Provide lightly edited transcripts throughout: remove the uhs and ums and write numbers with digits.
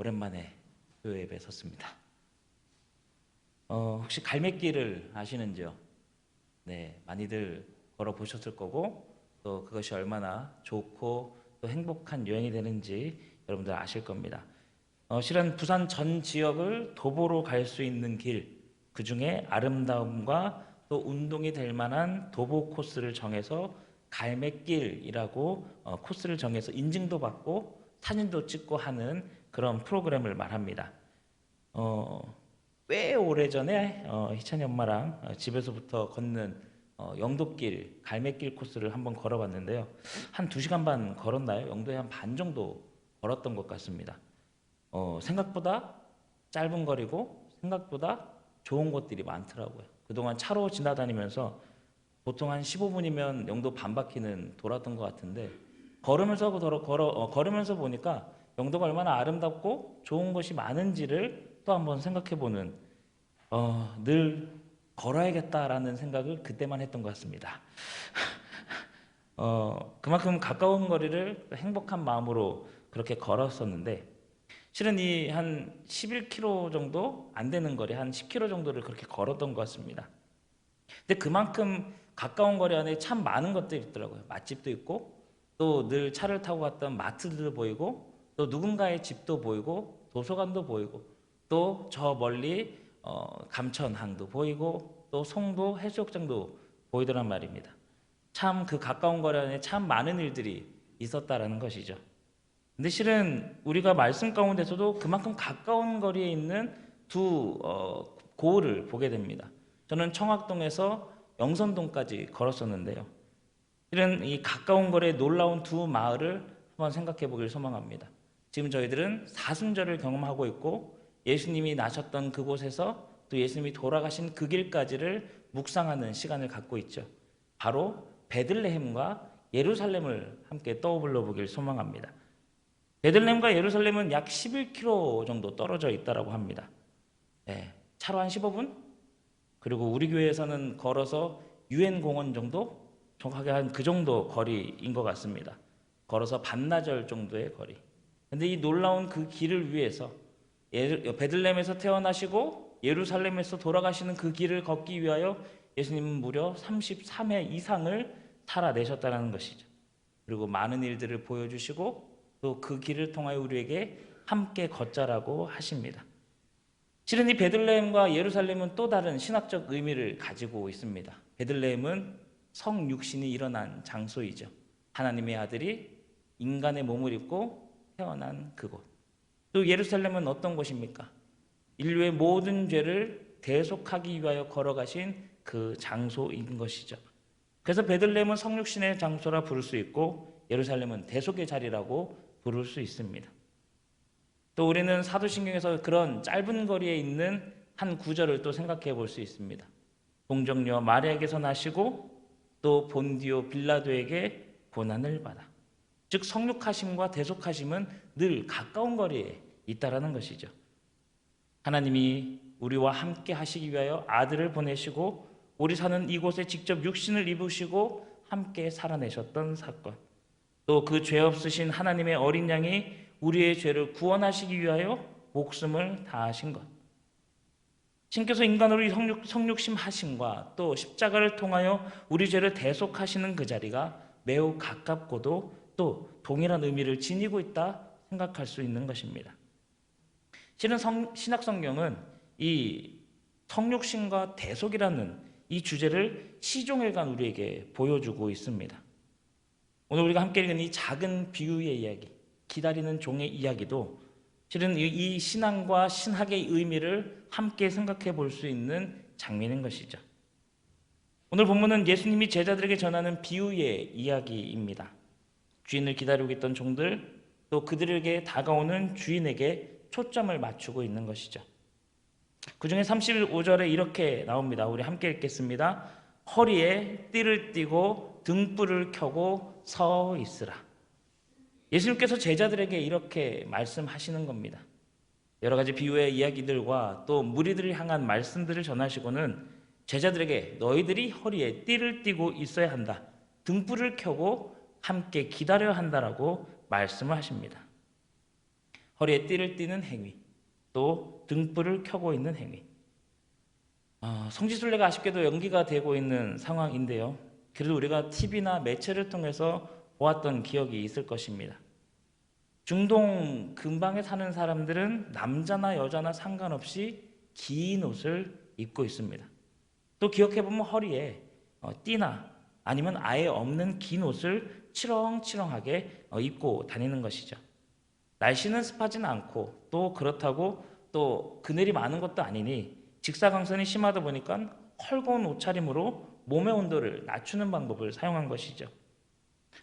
오랜만에 교회 예배 섰습니다. 혹시 갈매길을 아시는지요? 네, 많이들 걸어보셨을 거고 또 그것이 얼마나 좋고 또 행복한 여행이 되는지 여러분들 아실 겁니다. 실은 부산 전 지역을 도보로 갈 수 있는 길, 그 중에 아름다움과 또 운동이 될 만한 도보 코스를 정해서 갈매길이라고 코스를 정해서 인증도 받고 사진도 찍고 하는 그런 프로그램을 말합니다. 꽤 오래전에 희찬이 엄마랑 집에서부터 걷는 영도길, 갈매길 코스를 한번 걸어봤는데요. 한 2시간 반 걸었나요? 영도에 한 반 정도 걸었던 것 같습니다. 생각보다 짧은 거리고 생각보다 좋은 곳들이 많더라고요. 그동안 차로 지나다니면서 보통 한 15분이면 영도 반 바퀴는 돌았던 것 같은데 걸으면서 보니까 영도가 얼마나 아름답고 좋은 것이 많은지를 또 한번 생각해보는 늘 걸어야겠다라는 생각을 그때만 했던 것 같습니다. 그만큼 가까운 거리를 행복한 마음으로 그렇게 걸었었는데 실은 이 한 11km 정도 안 되는 거리, 한 10km 정도를 그렇게 걸었던 것 같습니다. 근데 그만큼 가까운 거리 안에 참 많은 것들이 있더라고요. 맛집도 있고 또 늘 차를 타고 갔던 마트들도 보이고 또 누군가의 집도 보이고 도서관도 보이고 또 저 멀리 감천항도 보이고 또 송도 해수욕장도 보이더란 말입니다. 참 그 가까운 거리 안에 참 많은 일들이 있었다라는 것이죠. 근데 실은 우리가 말씀 가운데서도 그만큼 가까운 거리에 있는 두 고을을 보게 됩니다. 저는 청학동에서 영선동까지 걸었었는데요. 실은 이 가까운 거리에 놀라운 두 마을을 한번 생각해 보길 소망합니다. 지금 저희들은 사순절을 경험하고 있고 예수님이 나셨던 그곳에서 또 예수님이 돌아가신 그 길까지를 묵상하는 시간을 갖고 있죠. 바로 베들레헴과 예루살렘을 함께 떠올려 보길 소망합니다. 베들레헴과 예루살렘은 약 11km 정도 떨어져 있다고 합니다. 네, 차로 한 15분? 그리고 우리 교회에서는 걸어서 유엔공원 정도? 정확하게 한 그 정도 거리인 것 같습니다. 걸어서 반나절 정도의 거리. 근데 이 놀라운 그 길을 위해서 베들레헴에서 태어나시고 예루살렘에서 돌아가시는 그 길을 걷기 위하여 예수님은 무려 33회 이상을 살아내셨다는 것이죠. 그리고 많은 일들을 보여주시고 또 그 길을 통하여 우리에게 함께 걷자라고 하십니다. 실은 이 베들레헴과 예루살렘은 또 다른 신학적 의미를 가지고 있습니다. 베들레헴은 성육신이 일어난 장소이죠. 하나님의 아들이 인간의 몸을 입고 태어난 그곳. 또 예루살렘은 어떤 곳입니까? 인류의 모든 죄를 대속하기 위하여 걸어가신 그 장소인 것이죠. 그래서 베들레헴은 성육신의 장소라 부를 수 있고 예루살렘은 대속의 자리라고 부를 수 있습니다. 또 우리는 사도신경에서 그런 짧은 거리에 있는 한 구절을 또 생각해 볼 수 있습니다. 동정녀 마리아에게서 나시고 또 본디오 빌라도에게 고난을 받아. 즉 성육하심과 대속하심은 늘 가까운 거리에 있다라는 것이죠. 하나님이 우리와 함께 하시기 위하여 아들을 보내시고 우리 사는 이곳에 직접 육신을 입으시고 함께 살아내셨던 사건. 또 그 죄 없으신 하나님의 어린 양이 우리의 죄를 구원하시기 위하여 목숨을 다하신 것. 신께서 인간으로 성육심 하심과 또 십자가를 통하여 우리 죄를 대속하시는 그 자리가 매우 가깝고도 또 동일한 의미를 지니고 있다 생각할 수 있는 것입니다. 실은 신약 성경은 이 성육신과 대속이라는 이 주제를 시종일관 우리에게 보여주고 있습니다. 오늘 우리가 함께 읽은 이 작은 비유의 이야기, 기다리는 종의 이야기도 실은 이 신앙과 신학의 의미를 함께 생각해 볼 수 있는 장면인 것이죠. 오늘 본문은 예수님이 제자들에게 전하는 비유의 이야기입니다. 주인을 기다리고 있던 종들, 또 그들에게 다가오는 주인에게 초점을 맞추고 있는 것이죠. 그 중에 35절에 이렇게 나옵니다. 우리 함께 읽겠습니다. 허리에 띠를 띠고 등불을 켜고 서 있으라. 예수님께서 제자들에게 이렇게 말씀하시는 겁니다. 여러 가지 비유의 이야기들과 또 무리들을 향한 말씀들을 전하시고는 제자들에게 너희들이 허리에 띠를 띠고 있어야 한다. 등불을 켜고 함께 기다려야 한다라고 말씀을 하십니다. 허리에 띠를 띠는 행위, 또 등불을 켜고 있는 행위. 성지순례가 아쉽게도 연기가 되고 있는 상황인데요. 그래도 우리가 TV나 매체를 통해서 보았던 기억이 있을 것입니다. 중동 근방에 사는 사람들은 남자나 여자나 상관없이 긴 옷을 입고 있습니다. 또 기억해보면 허리에 띠나 아니면 아예 없는 긴 옷을 치렁치렁하게 입고 다니는 것이죠. 날씨는 습하지는 않고 또 그렇다고 또 그늘이 많은 것도 아니니 직사광선이 심하다 보니까 헐거운 옷차림으로 몸의 온도를 낮추는 방법을 사용한 것이죠.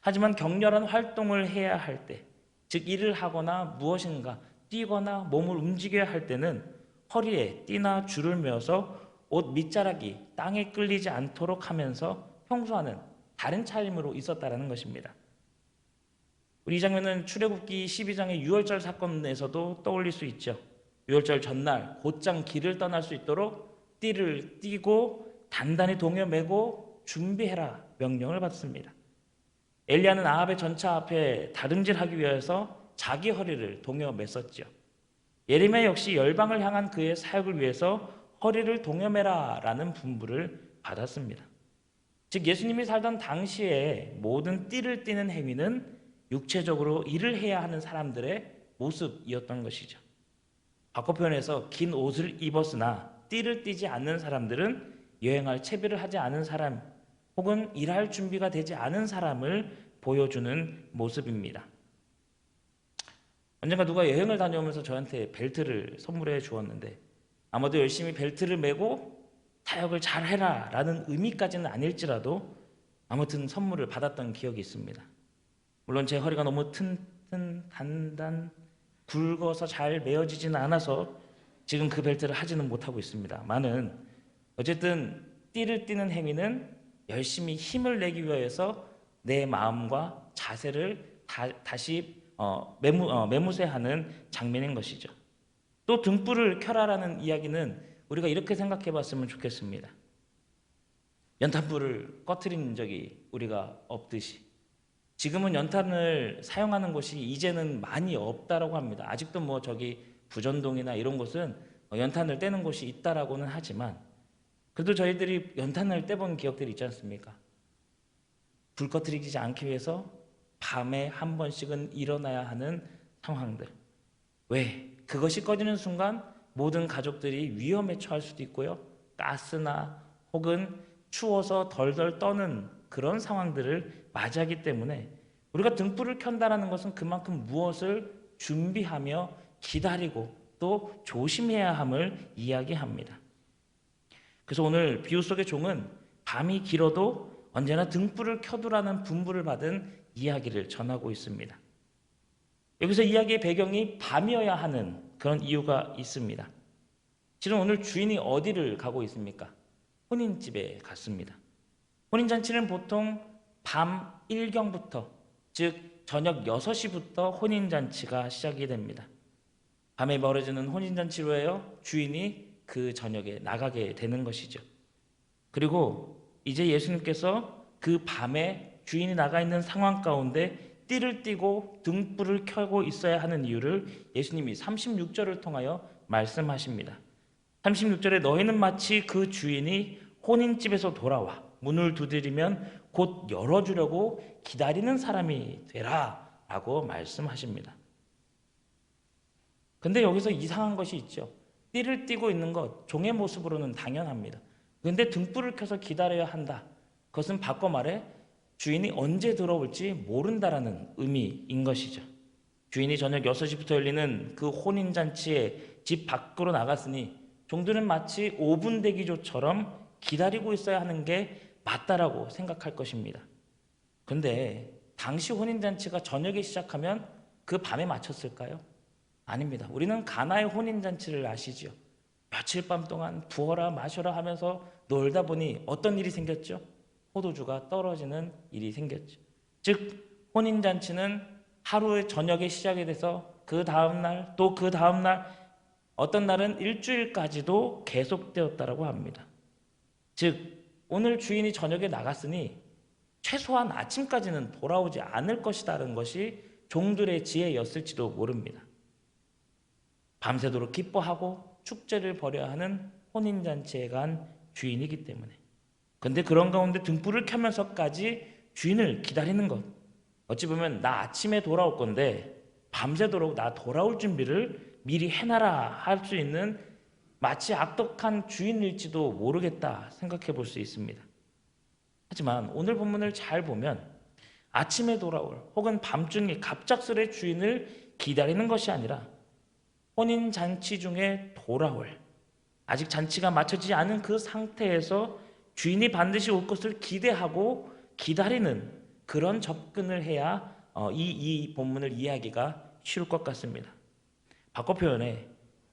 하지만 격렬한 활동을 해야 할 때, 즉 일을 하거나 무엇인가 뛰거나 몸을 움직여야 할 때는 허리에 띠나 줄을 메어서 옷 밑자락이 땅에 끌리지 않도록 하면서 평소와는 다른 차림으로 있었다는 것입니다. 우리 이 장면은 출애굽기 12장의 유월절 사건에서도 떠올릴 수 있죠. 유월절 전날 곧장 길을 떠날 수 있도록 띠를 띠고 단단히 동여 매고 준비해라 명령을 받습니다. 엘리야는 아합의 전차 앞에 다름질하기 위해서 자기 허리를 동여 맸었죠. 예레미야 역시 열방을 향한 그의 사역을 위해서 허리를 동여 매라라는 분부를 받았습니다. 즉 예수님이 살던 당시에 모든 띠를 띠는 행위는 육체적으로 일을 해야 하는 사람들의 모습이었던 것이죠. 바꿔 표현해서 긴 옷을 입었으나 띠를 띠지 않는 사람들은 여행할 채비를 하지 않은 사람 혹은 일할 준비가 되지 않은 사람을 보여주는 모습입니다. 언젠가 누가 여행을 다녀오면서 저한테 벨트를 선물해 주었는데 아마도 열심히 벨트를 매고 타협을 잘 해라 라는 의미까지는 아닐지라도 아무튼 선물을 받았던 기억이 있습니다. 물론 제 허리가 너무 튼튼 단단 굵어서 잘 메어지지는 않아서 지금 그 벨트를 하지는 못하고 있습니다만은 어쨌든 띠를 띠는 행위는 열심히 힘을 내기 위해서 내 마음과 자세를 다시 매무새하는 장면인 것이죠. 또 등불을 켜라라는 이야기는 우리가 이렇게 생각해 봤으면 좋겠습니다. 연탄불을 꺼트린 적이 우리가 없듯이 지금은 연탄을 사용하는 곳이 이제는 많이 없다라고 합니다. 아직도 뭐 저기 부전동이나 이런 곳은 연탄을 떼는 곳이 있다라고는 하지만 그래도 저희들이 연탄을 떼본 기억들이 있지 않습니까? 불 꺼트리지 않기 위해서 밤에 한 번씩은 일어나야 하는 상황들. 왜? 그것이 꺼지는 순간 모든 가족들이 위험에 처할 수도 있고요. 가스나 혹은 추워서 덜덜 떠는 그런 상황들을 맞이하기 때문에 우리가 등불을 켠다라는 것은 그만큼 무엇을 준비하며 기다리고 또 조심해야 함을 이야기합니다. 그래서 오늘 비유 속의 종은 밤이 길어도 언제나 등불을 켜두라는 분부를 받은 이야기를 전하고 있습니다. 여기서 이야기의 배경이 밤이어야 하는 그런 이유가 있습니다. 실은 오늘 주인이 어디를 가고 있습니까? 혼인집에 갔습니다. 혼인잔치는 보통 밤 1경부터 즉 저녁 6시부터 혼인잔치가 시작이 됩니다. 밤에 벌어지는 혼인잔치로 해요 주인이 그 저녁에 나가게 되는 것이죠. 그리고 이제 예수님께서 그 밤에 주인이 나가 있는 상황 가운데 띠를 띠고 등불을 켜고 있어야 하는 이유를 예수님이 36절을 통하여 말씀하십니다. 36절에 너희는 마치 그 주인이 혼인집에서 돌아와 문을 두드리면 곧 열어주려고 기다리는 사람이 되라 라고 말씀하십니다. 근데 여기서 이상한 것이 있죠. 띠를 띠고 있는 것 종의 모습으로는 당연합니다. 근데 등불을 켜서 기다려야 한다. 그것은 바꿔 말해 주인이 언제 들어올지 모른다라는 의미인 것이죠. 주인이 저녁 6시부터 열리는 그 혼인잔치에 집 밖으로 나갔으니 종들은 마치 5분 대기조처럼 기다리고 있어야 하는 게 맞다라고 생각할 것입니다. 그런데 당시 혼인잔치가 저녁에 시작하면 그 밤에 맞췄을까요? 아닙니다. 우리는 가나의 혼인잔치를 아시죠? 며칠 밤 동안 부어라 마셔라 하면서 놀다 보니 어떤 일이 생겼죠? 포도주가 떨어지는 일이 생겼죠. 즉 혼인잔치는 하루의 저녁에 시작이 돼서 그 다음날 또 그 다음날 어떤 날은 일주일까지도 계속되었다고 합니다. 즉 오늘 주인이 저녁에 나갔으니 최소한 아침까지는 돌아오지 않을 것이라는 것이 종들의 지혜였을지도 모릅니다. 밤새도록 기뻐하고 축제를 벌여야 하는 혼인잔치에 간 주인이기 때문에. 근데 그런 가운데 등불을 켜면서까지 주인을 기다리는 것, 어찌 보면 나 아침에 돌아올 건데 밤새도록 나 돌아올 준비를 미리 해놔라 할 수 있는 마치 악독한 주인일지도 모르겠다 생각해 볼 수 있습니다. 하지만 오늘 본문을 잘 보면 아침에 돌아올 혹은 밤중에 갑작스레 주인을 기다리는 것이 아니라 혼인 잔치 중에 돌아올, 아직 잔치가 마쳐지지 않은 그 상태에서 주인이 반드시 올 것을 기대하고 기다리는 그런 접근을 해야 이 본문을 이해하기가 쉬울 것 같습니다. 바꿔 표현해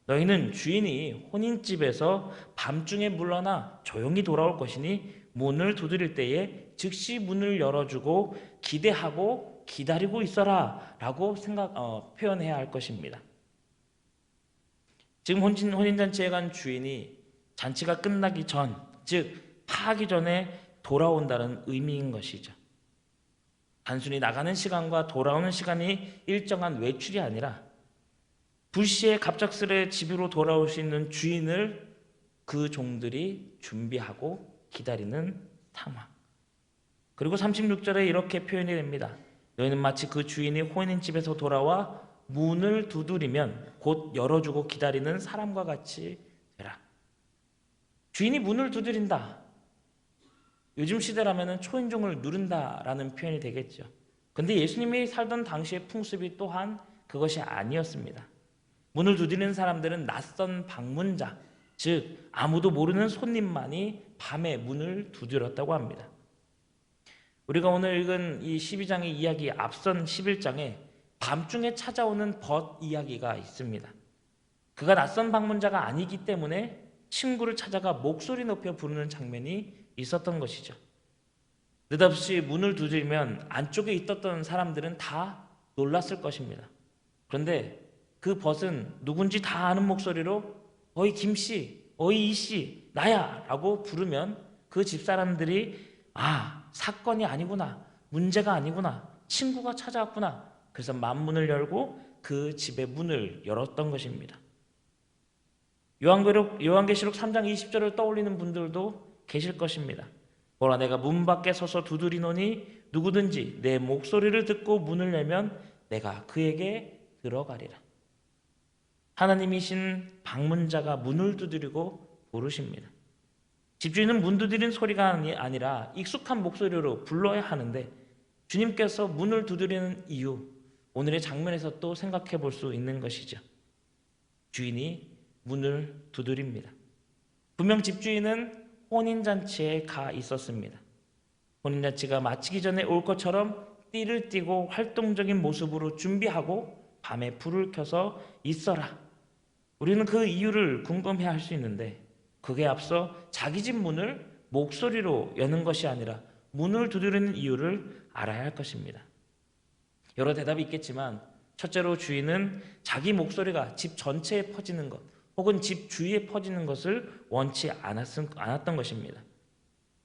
너희는 주인이 혼인집에서 밤중에 물러나 조용히 돌아올 것이니 문을 두드릴 때에 즉시 문을 열어주고 기대하고 기다리고 있어라 라고 표현해야 할 것입니다. 지금 혼인잔치에 간 주인이 잔치가 끝나기 전, 즉 파하기 전에 돌아온다는 의미인 것이죠. 단순히 나가는 시간과 돌아오는 시간이 일정한 외출이 아니라 불시에 갑작스레 집으로 돌아올 수 있는 주인을 그 종들이 준비하고 기다리는 상황. 그리고 36절에 이렇게 표현이 됩니다. 너희는 마치 그 주인이 혼인집에서 돌아와 문을 두드리면 곧 열어주고 기다리는 사람과 같이 되라. 주인이 문을 두드린다. 요즘 시대라면 초인종을 누른다라는 표현이 되겠죠. 근데 예수님이 살던 당시의 풍습이 또한 그것이 아니었습니다. 문을 두드리는 사람들은 낯선 방문자, 즉 아무도 모르는 손님만이 밤에 문을 두드렸다고 합니다. 우리가 오늘 읽은 이 12장의 이야기 앞선 11장에 밤중에 찾아오는 벗 이야기가 있습니다. 그가 낯선 방문자가 아니기 때문에 친구를 찾아가 목소리 높여 부르는 장면이 있었던 것이죠. 느닷없이 문을 두드리면 안쪽에 있었던 사람들은 다 놀랐을 것입니다. 그런데 그 벗은 누군지 다 아는 목소리로 어이 김씨, 어이 이씨, 나야 라고 부르면 그 집사람들이 사건이 아니구나, 문제가 아니구나, 친구가 찾아왔구나. 그래서 만문을 열고 그 집의 문을 열었던 것입니다. 요한계시록 3장 20절을 떠올리는 분들도 계실 것입니다. 보라 내가 문 밖에 서서 두드리노니 누구든지 내 목소리를 듣고 문을 열면 내가 그에게 들어가리라. 하나님이신 방문자가 문을 두드리고 부르십니다. 집주인은 문 두드리는 소리가 아니라 익숙한 목소리로 불러야 하는데 주님께서 문을 두드리는 이유, 오늘의 장면에서 또 생각해 볼 수 있는 것이죠. 주인이 문을 두드립니다. 분명 집주인은 혼인잔치에 가 있었습니다. 혼인잔치가 마치기 전에 올 것처럼 띠를 띠고 활동적인 모습으로 준비하고 밤에 불을 켜서 있어라. 우리는 그 이유를 궁금해 할 수 있는데 그게 앞서 자기 집 문을 목소리로 여는 것이 아니라 문을 두드리는 이유를 알아야 할 것입니다. 여러 대답이 있겠지만 첫째로 주인은 자기 목소리가 집 전체에 퍼지는 것 혹은 집 주위에 퍼지는 것을 원치 않았던 것입니다.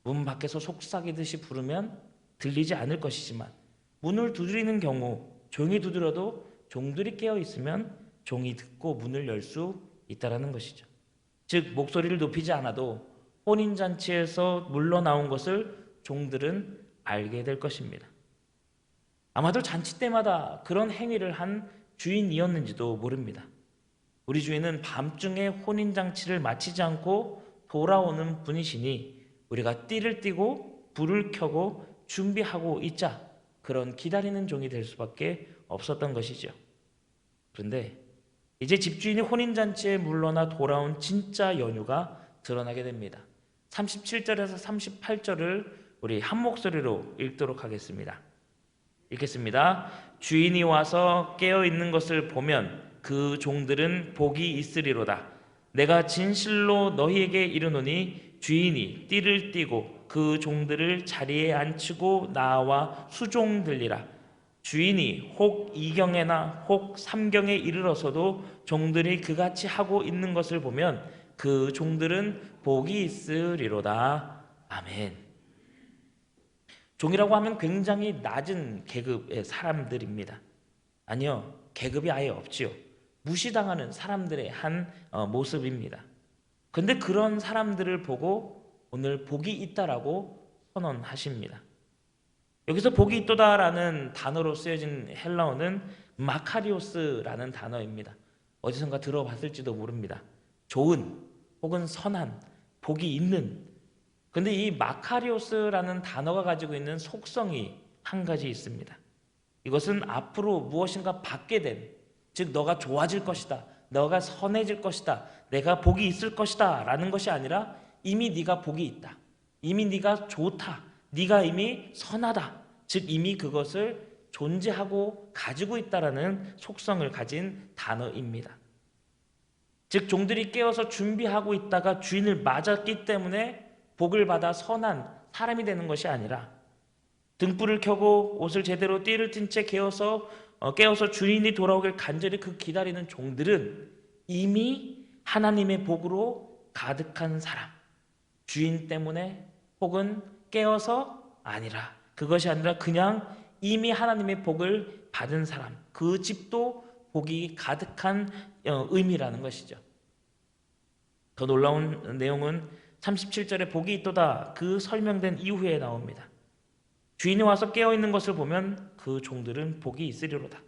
문 밖에서 속삭이듯이 부르면 들리지 않을 것이지만 문을 두드리는 경우 조용히 두드려도 종들이 깨어 있으면 종이 듣고 문을 열 수 있다는 것이죠. 즉 목소리를 높이지 않아도 혼인잔치에서 물러나온 것을 종들은 알게 될 것입니다. 아마도 잔치 때마다 그런 행위를 한 주인이었는지도 모릅니다. 우리 주인은 밤중에 혼인잔치를 마치지 않고 돌아오는 분이시니 우리가 띠를 띠고 불을 켜고 준비하고 있자 그런 기다리는 종이 될 수밖에 없었던 것이죠. 그런데 이제 집주인이 혼인잔치에 물러나 돌아온 진짜 연유가 드러나게 됩니다. 37절에서 38절을 우리 한 목소리로 읽도록 하겠습니다. 읽겠습니다. 주인이 와서 깨어있는 것을 보면 그 종들은 복이 있으리로다. 내가 진실로 너희에게 이르노니 주인이 띠를 띠고 그 종들을 자리에 앉히고 나와 수종들리라. 주인이 혹 2경에나 혹 3경에 이르러서도 종들이 그같이 하고 있는 것을 보면 그 종들은 복이 있으리로다. 아멘. 종이라고 하면 굉장히 낮은 계급의 사람들입니다. 아니요, 계급이 아예 없지요. 무시당하는 사람들의 한 모습입니다. 근데 그런 사람들을 보고 오늘 복이 있다라고 선언하십니다. 여기서 복이 있도다라는 단어로 쓰여진 헬라어는 마카리오스라는 단어입니다. 어디선가 들어봤을지도 모릅니다. 좋은 혹은 선한, 복이 있는. 근데 이 마카리오스라는 단어가 가지고 있는 속성이 한 가지 있습니다. 이것은 앞으로 무엇인가 받게 된, 즉 너가 좋아질 것이다, 너가 선해질 것이다, 내가 복이 있을 것이다 라는 것이 아니라 이미 네가 복이 있다, 이미 네가 좋다, 네가 이미 선하다, 즉 이미 그것을 존재하고 가지고 있다라는 속성을 가진 단어입니다. 즉 종들이 깨어서 준비하고 있다가 주인을 맞았기 때문에 복을 받아 선한 사람이 되는 것이 아니라 등불을 켜고 옷을 제대로 띠를 띤 채 깨어서 주인이 돌아오길 간절히 기다리는 종들은 이미 하나님의 복으로 가득한 사람, 주인 때문에 혹은 깨어서 아니라, 그것이 아니라 그냥 이미 하나님의 복을 받은 사람, 그 집도 복이 가득한 의미라는 것이죠. 더 놀라운 내용은 37절에 복이 있도다 그 설명된 이후에 나옵니다. 주인이 와서 깨어있는 것을 보면 그 종들은 복이 있으리로다.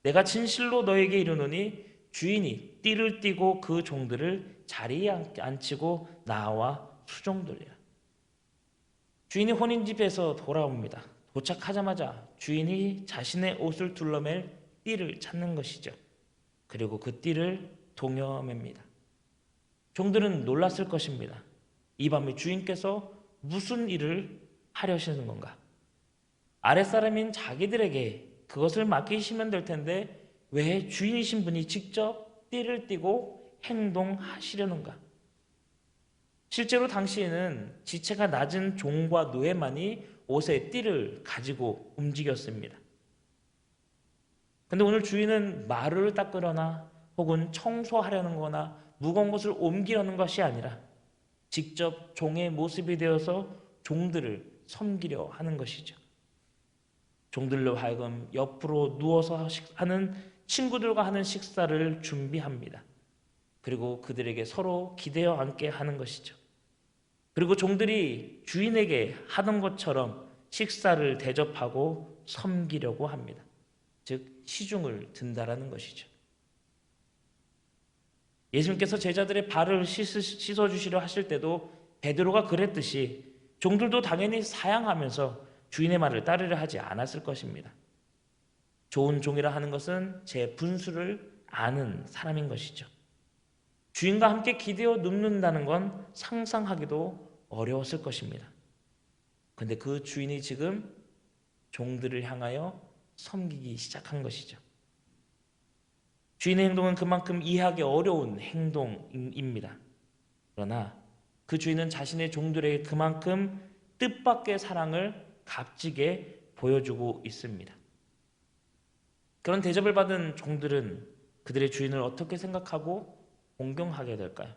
내가 진실로 너에게 이르노니 주인이 띠를 띠고 그 종들을 자리에 앉히고 나와 수종들이라. 주인이 혼인집에서 돌아옵니다. 도착하자마자 주인이 자신의 옷을 둘러맬 띠를 찾는 것이죠. 그리고 그 띠를 동여맵니다. 종들은 놀랐을 것입니다. 이 밤에 주인께서 무슨 일을 하려시는 건가? 아랫사람인 자기들에게 그것을 맡기시면 될 텐데 왜 주인이신 분이 직접 띠를 띠고 행동하시려는가? 실제로 당시에는 지체가 낮은 종과 노예만이 옷에 띠를 가지고 움직였습니다. 근데 오늘 주인은 말을 닦으려나 혹은 청소하려는 거나 무거운 것을 옮기려는 것이 아니라 직접 종의 모습이 되어서 종들을 섬기려 하는 것이죠. 종들로 하여금 옆으로 누워서 하는 친구들과 하는 식사를 준비합니다. 그리고 그들에게 서로 기대어 앉게 하는 것이죠. 그리고 종들이 주인에게 하던 것처럼 식사를 대접하고 섬기려고 합니다. 즉 시중을 든다라는 것이죠. 예수님께서 제자들의 발을 씻어주시려 하실 때도 베드로가 그랬듯이 종들도 당연히 사양하면서 주인의 말을 따르려 하지 않았을 것입니다. 좋은 종이라 하는 것은 제 분수를 아는 사람인 것이죠. 주인과 함께 기대어 눕는다는 건 상상하기도 어려웠을 것입니다. 그런데 그 주인이 지금 종들을 향하여 섬기기 시작한 것이죠. 주인의 행동은 그만큼 이해하기 어려운 행동입니다. 그러나 그 주인은 자신의 종들에게 그만큼 뜻밖의 사랑을 값지게 보여주고 있습니다. 그런 대접을 받은 종들은 그들의 주인을 어떻게 생각하고 공경하게 될까요?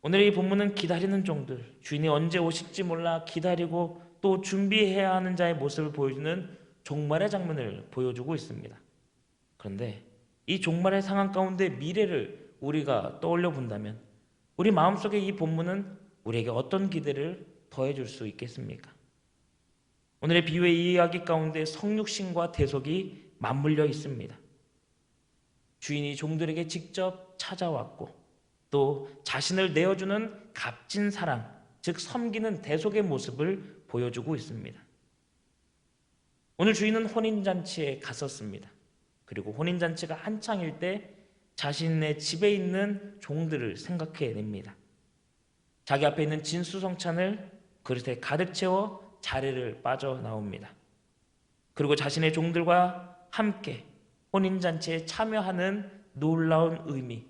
오늘 이 본문은 기다리는 종들, 주인이 언제 오실지 몰라 기다리고 또 준비해야 하는 자의 모습을 보여주는 종말의 장면을 보여주고 있습니다. 그런데 이 종말의 상황 가운데 미래를 우리가 떠올려 본다면 우리 마음속에 이 본문은 우리에게 어떤 기대를 더해줄 수 있겠습니까? 오늘의 비유의 이야기 가운데 성육신과 대속이 맞물려 있습니다. 주인이 종들에게 직접 찾아왔고 또 자신을 내어주는 값진 사랑, 즉 섬기는 대속의 모습을 보여주고 있습니다. 오늘 주인은 혼인잔치에 갔었습니다. 그리고 혼인잔치가 한창일 때 자신의 집에 있는 종들을 생각해냅니다. 자기 앞에 있는 진수성찬을 그릇에 가득 채워 자리를 빠져나옵니다. 그리고 자신의 종들과 함께 혼인잔치에 참여하는 놀라운 의미,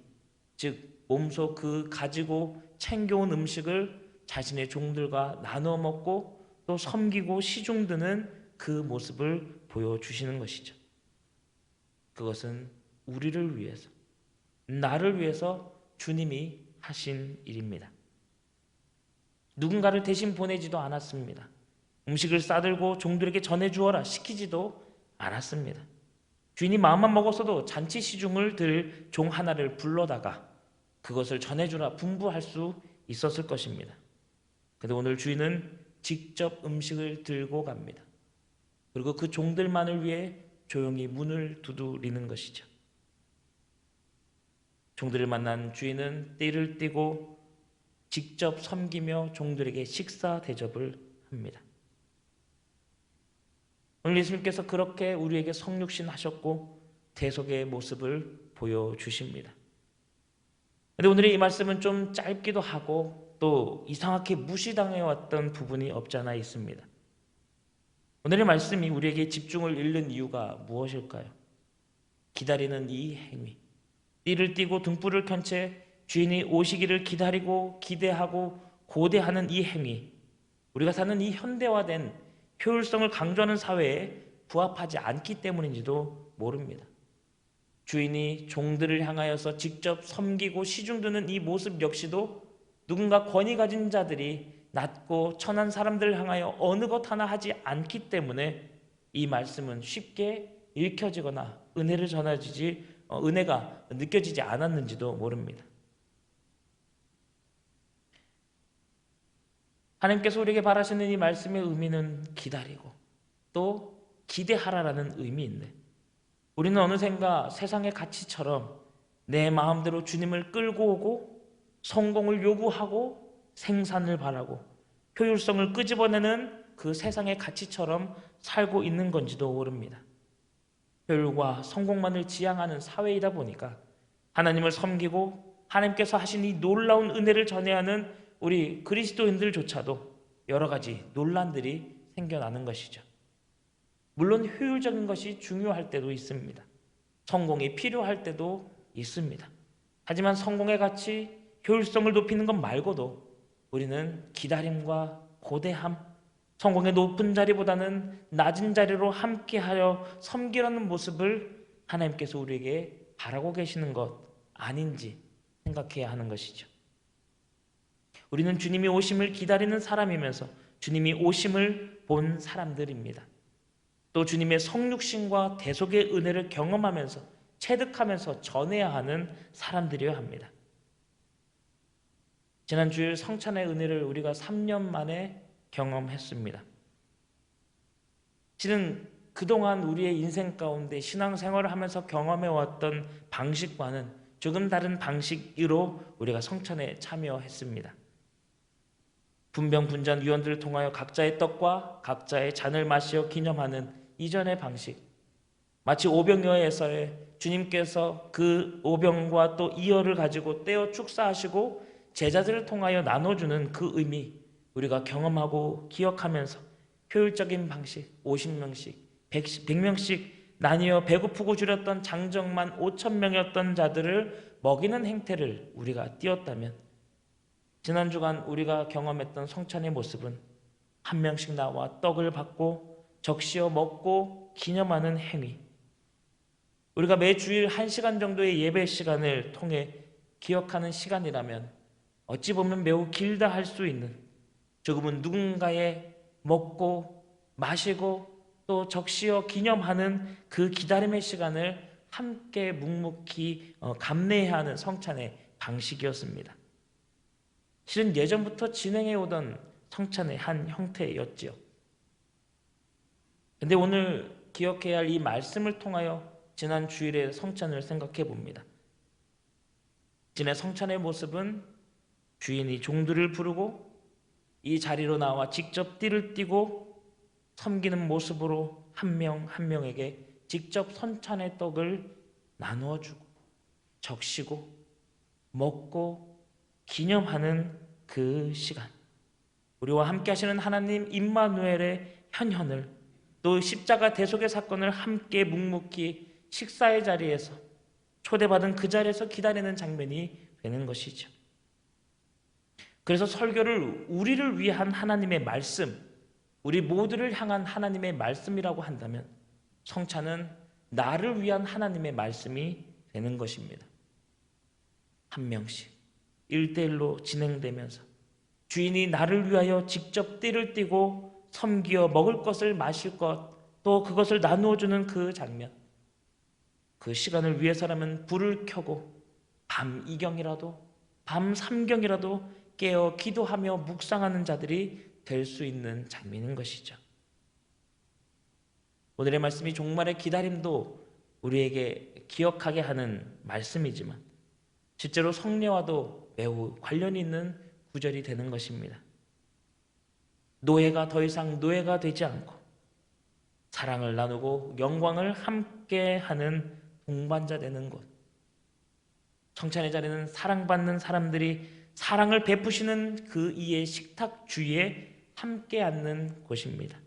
즉 몸소 가지고 챙겨온 음식을 자신의 종들과 나누어 먹고 또 섬기고 시중드는 그 모습을 보여주시는 것이죠. 그것은 우리를 위해서, 나를 위해서 주님이 하신 일입니다. 누군가를 대신 보내지도 않았습니다. 음식을 싸들고 종들에게 전해주어라 시키지도 않았습니다. 주인이 마음만 먹었어도 잔치 시중을 들 종 하나를 불러다가 그것을 전해주라 분부할 수 있었을 것입니다. 근데 오늘 주인은 직접 음식을 들고 갑니다. 그리고 그 종들만을 위해 조용히 문을 두드리는 것이죠. 종들을 만난 주인은 띠를 띠고 직접 섬기며 종들에게 식사 대접을 합니다. 오늘 예수님께서 그렇게 우리에게 성육신 하셨고 대속의 모습을 보여주십니다. 그런데 오늘의 이 말씀은 좀 짧기도 하고 또 이상하게 무시당해왔던 부분이 없지 않아 있습니다. 오늘의 말씀이 우리에게 집중을 잃는 이유가 무엇일까요? 기다리는 이 행위, 띠를 띠고 등불을 켠 채 주인이 오시기를 기다리고 기대하고 고대하는 이 행위, 우리가 사는 이 현대화된 효율성을 강조하는 사회에 부합하지 않기 때문인지도 모릅니다. 주인이 종들을 향하여서 직접 섬기고 시중드는 이 모습 역시도 누군가 권위 가진 자들이 낮고 천한 사람들을 향하여 어느 것 하나 하지 않기 때문에 이 말씀은 쉽게 읽혀지거나 은혜가 느껴지지 않았는지도 모릅니다. 하나님께서 우리에게 바라시는 이 말씀의 의미는 기다리고 또 기대하라라는 의미인데, 우리는 어느샌가 세상의 가치처럼 내 마음대로 주님을 끌고 오고 성공을 요구하고 생산을 바라고 효율성을 끄집어내는 그 세상의 가치처럼 살고 있는 건지도 모릅니다. 효율과 성공만을 지향하는 사회이다 보니까 하나님을 섬기고 하나님께서 하신 이 놀라운 은혜를 전해야 하는 우리 그리스도인들조차도 여러 가지 논란들이 생겨나는 것이죠. 물론 효율적인 것이 중요할 때도 있습니다. 성공이 필요할 때도 있습니다. 하지만 성공의 가치, 효율성을 높이는 것 말고도 우리는 기다림과 고대함, 성공의 높은 자리보다는 낮은 자리로 함께하여 섬기라는 모습을 하나님께서 우리에게 바라고 계시는 것 아닌지 생각해야 하는 것이죠. 우리는 주님이 오심을 기다리는 사람이면서 주님이 오심을 본 사람들입니다. 또 주님의 성육신과 대속의 은혜를 경험하면서 체득하면서 전해야 하는 사람들이어야 합니다. 지난 주일 성찬의 은혜를 우리가 3년 만에 경험했습니다. 실은 그동안 우리의 인생 가운데 신앙생활을 하면서 경험해왔던 방식과는 조금 다른 방식으로 우리가 성찬에 참여했습니다. 분병분잔 위원들을 통하여 각자의 떡과 각자의 잔을 마시어 기념하는 이전의 방식, 마치 오병이어에서의 주님께서 그 오병과 또 이어를 가지고 떼어 축사하시고 제자들을 통하여 나눠주는 그 의미, 우리가 경험하고 기억하면서 효율적인 방식, 50명씩, 100명씩 나뉘어 배고프고 줄였던 장정만 5,000명이었던 자들을 먹이는 행태를 우리가 띄었다면, 지난 주간 우리가 경험했던 성찬의 모습은 한 명씩 나와 떡을 받고 적시어 먹고 기념하는 행위, 우리가 매 주일 1시간 정도의 예배 시간을 통해 기억하는 시간이라면 어찌 보면 매우 길다 할 수 있는, 조금은 누군가의 먹고 마시고 또 적시어 기념하는 그 기다림의 시간을 함께 묵묵히 감내해야 하는 성찬의 방식이었습니다. 실은 예전부터 진행해 오던 성찬의 한 형태였지요. 근데 오늘 기억해야 할 이 말씀을 통하여 지난 주일의 성찬을 생각해 봅니다. 지난 성찬의 모습은 주인이 종들을 부르고 이 자리로 나와 직접 띠를 띠고 섬기는 모습으로 한 명 한 명에게 직접 성찬의 떡을 나누어 주고 적시고 먹고 기념하는 그 시간, 우리와 함께 하시는 하나님 임마누엘의 현현을, 또 십자가 대속의 사건을 함께 묵묵히 식사의 자리에서 초대받은 그 자리에서 기다리는 장면이 되는 것이죠. 그래서 설교를 우리를 위한 하나님의 말씀, 우리 모두를 향한 하나님의 말씀이라고 한다면 성찬은 나를 위한 하나님의 말씀이 되는 것입니다. 한 명씩 1대1로 진행되면서 주인이 나를 위하여 직접 띠를 띠고 섬기어 먹을 것을 마실 것, 또 그것을 나누어 주는 그 장면, 그 시간을 위해서라면 불을 켜고 밤 2경이라도 밤 3경이라도 깨어 기도하며 묵상하는 자들이 될 수 있는 장면인 것이죠. 오늘의 말씀이 종말의 기다림도 우리에게 기억하게 하는 말씀이지만 실제로 성례와도 매우 관련이 있는 구절이 되는 것입니다. 노예가 더 이상 노예가 되지 않고 사랑을 나누고 영광을 함께하는 동반자 되는 곳. 성찬의 자리는 사랑받는 사람들이 사랑을 베푸시는 그 이의 식탁 주위에 함께 앉는 곳입니다.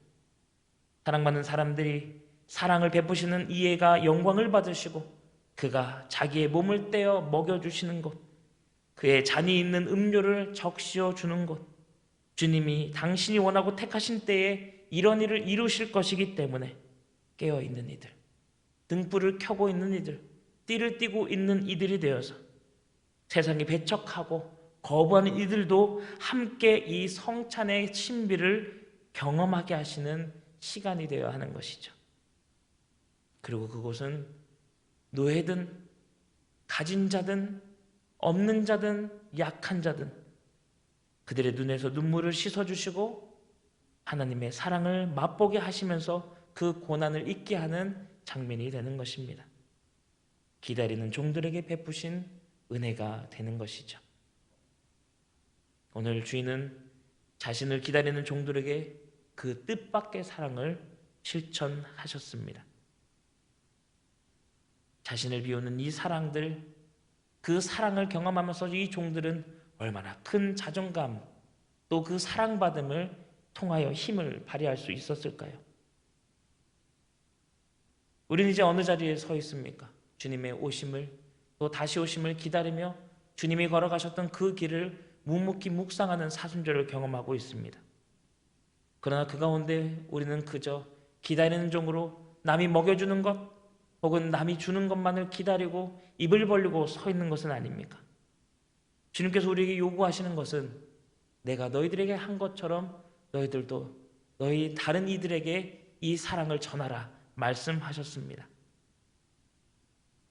사랑받는 사람들이 사랑을 베푸시는 이해가 영광을 받으시고 그가 자기의 몸을 떼어 먹여주시는 곳, 그의 잔이 있는 음료를 적시어 주는 곳, 주님이 당신이 원하고 택하신 때에 이런 일을 이루실 것이기 때문에 깨어있는 이들, 등불을 켜고 있는 이들, 띠를 띠고 있는 이들이 되어서 세상이 배척하고 거부하는 이들도 함께 이 성찬의 신비를 경험하게 하시는 시간이 되어야 하는 것이죠. 그리고 그곳은 노예든 가진 자든 없는 자든 약한 자든 그들의 눈에서 눈물을 씻어주시고 하나님의 사랑을 맛보게 하시면서 그 고난을 잊게 하는 장면이 되는 것입니다. 기다리는 종들에게 베푸신 은혜가 되는 것이죠. 오늘 주인은 자신을 기다리는 종들에게 그 뜻밖의 사랑을 실천하셨습니다. 자신을 비우는 이 사랑들, 그 사랑을 경험하면서 이 종들은 얼마나 큰 자존감 또 그 사랑받음을 통하여 힘을 발휘할 수 있었을까요? 우리는 이제 어느 자리에 서 있습니까? 주님의 오심을 또 다시 오심을 기다리며 주님이 걸어가셨던 그 길을 묵묵히 묵상하는 사순절을 경험하고 있습니다. 그러나 그 가운데 우리는 그저 기다리는 종으로 남이 먹여주는 것 혹은 남이 주는 것만을 기다리고 입을 벌리고 서 있는 것은 아닙니까? 주님께서 우리에게 요구하시는 것은 내가 너희들에게 한 것처럼 너희들도 너희 다른 이들에게 이 사랑을 전하라 말씀하셨습니다.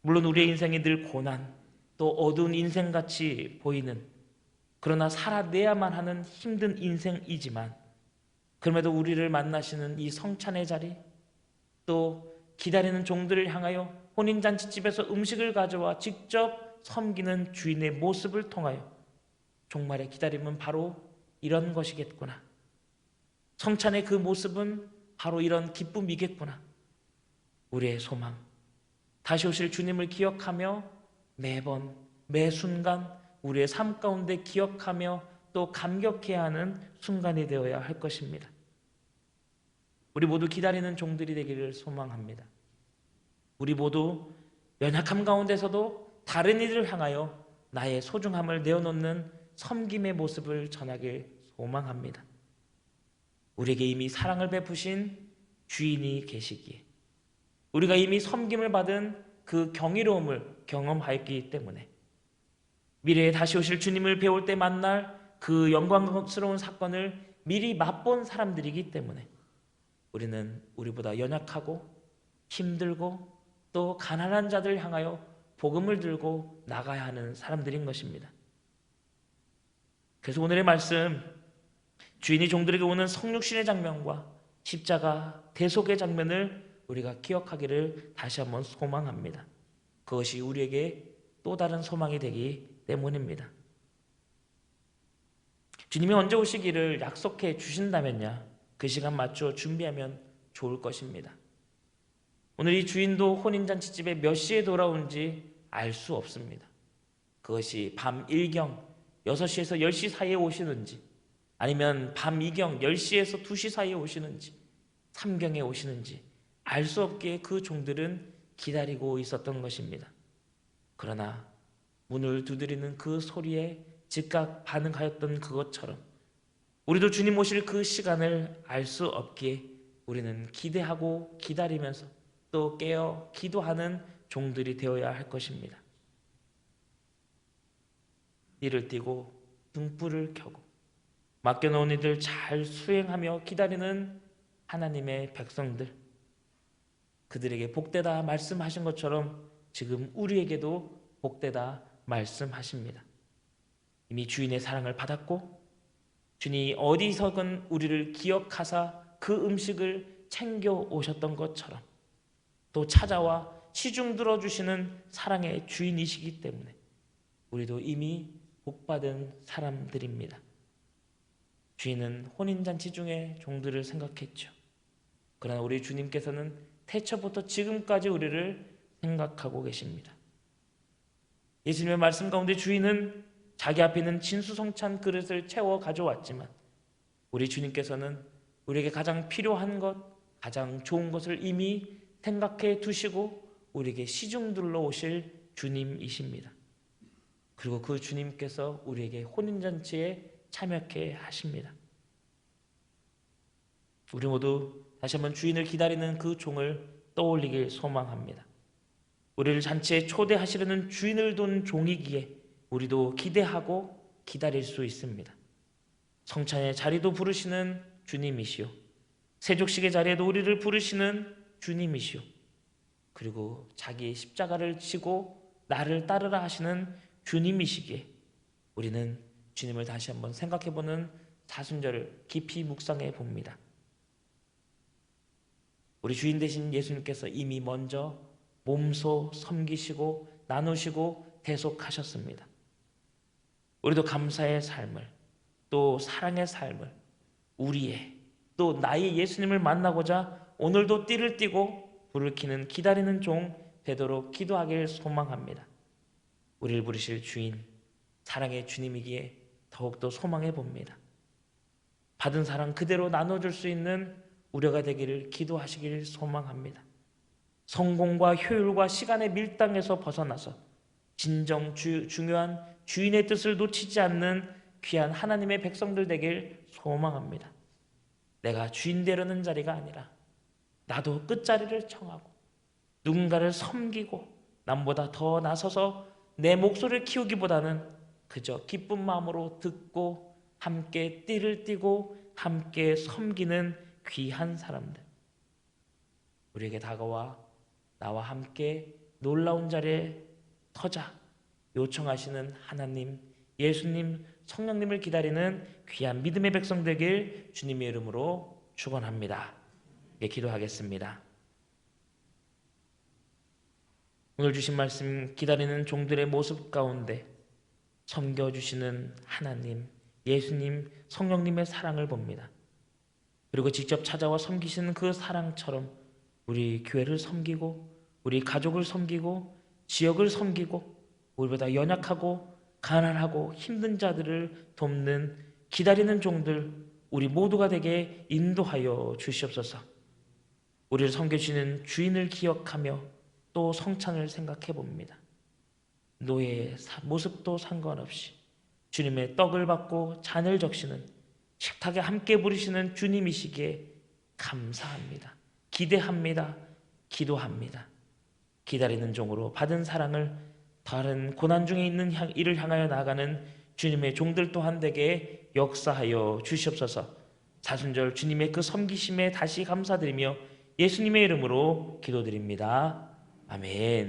물론 우리의 인생이 늘 고난 또 어두운 인생같이 보이는 그러나 살아내야만 하는 힘든 인생이지만 그럼에도 우리를 만나시는 이 성찬의 자리 또 기다리는 종들을 향하여 혼인잔치집에서 음식을 가져와 직접 섬기는 주인의 모습을 통하여 종말의 기다림은 바로 이런 것이겠구나. 성찬의 그 모습은 바로 이런 기쁨이겠구나. 우리의 소망, 다시 오실 주님을 기억하며 매번 매 순간 우리의 삶 가운데 기억하며 또 감격해야 하는 순간이 되어야 할 것입니다. 우리 모두 기다리는 종들이 되기를 소망합니다. 우리 모두 연약함 가운데서도 다른 이들을 향하여 나의 소중함을 내어놓는 섬김의 모습을 전하길 소망합니다. 우리에게 이미 사랑을 베푸신 주인이 계시기에 우리가 이미 섬김을 받은 그 경이로움을 경험하였기 때문에 미래에 다시 오실 주님을 배울 때 만날 그 영광스러운 사건을 미리 맛본 사람들이기 때문에 우리는 우리보다 연약하고 힘들고 또 가난한 자들을 향하여 복음을 들고 나가야 하는 사람들인 것입니다. 그래서 오늘의 말씀, 주인이 종들에게 오는 성육신의 장면과 십자가 대속의 장면을 우리가 기억하기를 다시 한번 소망합니다. 그것이 우리에게 또 다른 소망이 되기 때문입니다. 주님이 언제 오시기를 약속해 주신다면야 그 시간 맞춰 준비하면 좋을 것입니다. 오늘 이 주인도 혼인잔치집에 몇 시에 돌아온지 알 수 없습니다. 그것이 밤 1경 6시에서 10시 사이에 오시는지 아니면 밤 2경 10시에서 2시 사이에 오시는지 3경에 오시는지 알 수 없기에 그 종들은 기다리고 있었던 것입니다. 그러나 문을 두드리는 그 소리에 즉각 반응하였던 그것처럼 우리도 주님 오실 그 시간을 알 수 없기에 우리는 기대하고 기다리면서 또 깨어 기도하는 종들이 되어야 할 것입니다. 띠를 띠고 등불을 켜고 맡겨놓은 일을 잘 수행하며 기다리는 하나님의 백성들, 그들에게 복되다 말씀하신 것처럼 지금 우리에게도 복되다 말씀하십니다. 이미 주인의 사랑을 받았고 주님이 어디서건 우리를 기억하사 그 음식을 챙겨 오셨던 것처럼 또 찾아와 시중 들어주시는 사랑의 주인이시기 때문에 우리도 이미 복받은 사람들입니다. 주인은 혼인잔치 중에 종들을 생각했죠. 그러나 우리 주님께서는 태초부터 지금까지 우리를 생각하고 계십니다. 예수님의 말씀 가운데 주인은 자기 앞에 있는 진수성찬 그릇을 채워 가져왔지만 우리 주님께서는 우리에게 가장 필요한 것, 가장 좋은 것을 이미 생각해 두시고 우리에게 시중들러 오실 주님이십니다. 그리고 그 주님께서 우리에게 혼인잔치에 참여케 하십니다. 우리 모두 다시 한번 주인을 기다리는 그 종을 떠올리길 소망합니다. 우리를 잔치에 초대하시려는 주인을 둔 종이기에 우리도 기대하고 기다릴 수 있습니다. 성찬의 자리도 부르시는 주님이시오. 세족식의 자리에도 우리를 부르시는 주님이시오. 그리고 자기의 십자가를 지고 나를 따르라 하시는 주님이시기에 우리는 주님을 다시 한번 생각해보는 사순절을 깊이 묵상해 봅니다. 우리 주인 되신 예수님께서 이미 먼저 몸소 섬기시고 나누시고 대속하셨습니다. 우리도 감사의 삶을 또 사랑의 삶을 우리의 또 나의 예수님을 만나고자 오늘도 띠를 띠고 불을 켜는 기다리는 종 되도록 기도하길 소망합니다. 우리를 부르실 주인 사랑의 주님이기에 더욱더 소망해 봅니다. 받은 사랑 그대로 나눠줄 수 있는 우려가 되기를 기도하시길 소망합니다. 성공과 효율과 시간의 밀당에서 벗어나서 진정 중요한 주인의 뜻을 놓치지 않는 귀한 하나님의 백성들 되길 소망합니다. 내가 주인 되려는 자리가 아니라 나도 끝자리를 청하고 누군가를 섬기고 남보다 더 나서서 내 목소리를 키우기보다는 그저 기쁜 마음으로 듣고 함께 띠를 띠고 함께 섬기는 귀한 사람들, 우리에게 다가와 나와 함께 놀라운 자리에 서자 요청하시는 하나님, 예수님, 성령님을 기다리는 귀한 믿음의 백성 되길 주님의 이름으로 축원합니다. 기도하겠습니다. 오늘 주신 말씀 기다리는 종들의 모습 가운데 섬겨주시는 하나님, 예수님, 성령님의 사랑을 봅니다. 그리고 직접 찾아와 섬기시는 그 사랑처럼 우리 교회를 섬기고 우리 가족을 섬기고 지역을 섬기고 우리보다 연약하고 가난하고 힘든 자들을 돕는 기다리는 종들 우리 모두가 되게 인도하여 주시옵소서. 우리를 섬겨주시는 주인을 기억하며 또 성찬을 생각해 봅니다. 노예의 모습도 상관없이 주님의 떡을 받고 잔을 적시는 식탁에 함께 부르시는 주님이시기에 감사합니다. 기대합니다. 기도합니다. 기다리는 종으로 받은 사랑을 다른 고난 중에 있는 이를 향하여 나가는 주님의 종들 또한 되게 역사하여 주시옵소서. 사순절 주님의 그 섬기심에 다시 감사드리며 예수님의 이름으로 기도드립니다. 아멘.